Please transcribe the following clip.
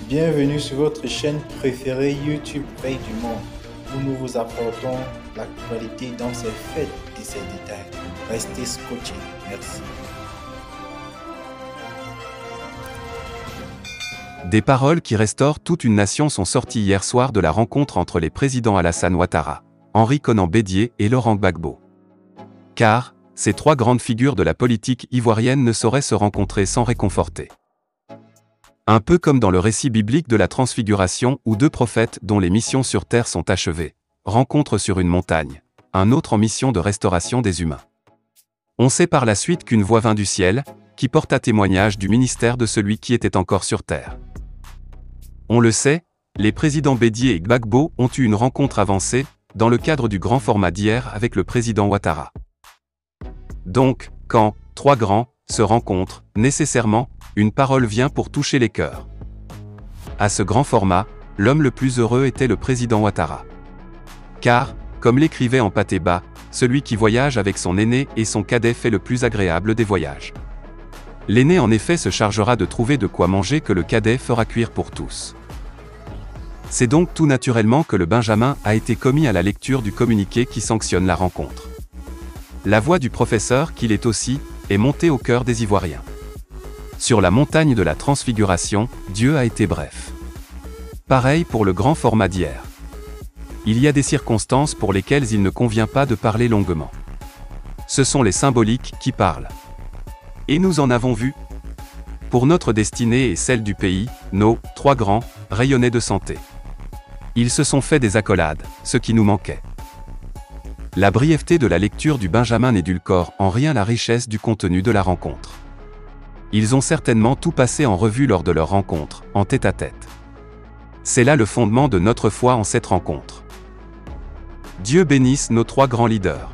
Bienvenue sur votre chaîne préférée YouTube Veille du Monde, où nous vous apportons l'actualité dans ses faits et ses détails. Restez scotchés. Merci. Des paroles qui restaurent toute une nation sont sorties hier soir de la rencontre entre les présidents Alassane Ouattara, Henri Konan Bédié et Laurent Gbagbo. Car, ces trois grandes figures de la politique ivoirienne ne sauraient se rencontrer sans réconforter. Un peu comme dans le récit biblique de la Transfiguration où deux prophètes dont les missions sur terre sont achevées, rencontrent sur une montagne, un autre en mission de restauration des humains. On sait par la suite qu'une voix vint du ciel, qui porta témoignage du ministère de celui qui était encore sur terre. On le sait, les présidents Bédié et Gbagbo ont eu une rencontre avancée, dans le cadre du grand format d'hier avec le président Ouattara. Donc, quand trois grands se rencontrent, nécessairement, une parole vient pour toucher les cœurs. À ce grand format, l'homme le plus heureux était le président Ouattara. Car, comme l'écrivait en Patéba, celui qui voyage avec son aîné et son cadet fait le plus agréable des voyages. L'aîné en effet se chargera de trouver de quoi manger que le cadet fera cuire pour tous. C'est donc tout naturellement que le Benjamin a été commis à la lecture du communiqué qui sanctionne la rencontre. La voix du professeur qu'il est aussi, est montée au cœur des Ivoiriens. Sur la montagne de la Transfiguration, Dieu a été bref. Pareil pour le grand format d'hier. Il y a des circonstances pour lesquelles il ne convient pas de parler longuement. Ce sont les symboliques qui parlent. Et nous en avons vu. Pour notre destinée et celle du pays, nos trois grands rayonnaient de santé. Ils se sont fait des accolades, ce qui nous manquait. La brièveté de la lecture du Benjamin n'édulcore en rien la richesse du contenu de la rencontre. Ils ont certainement tout passé en revue lors de leur rencontre, en tête-à-tête. C'est là le fondement de notre foi en cette rencontre. Dieu bénisse nos trois grands leaders.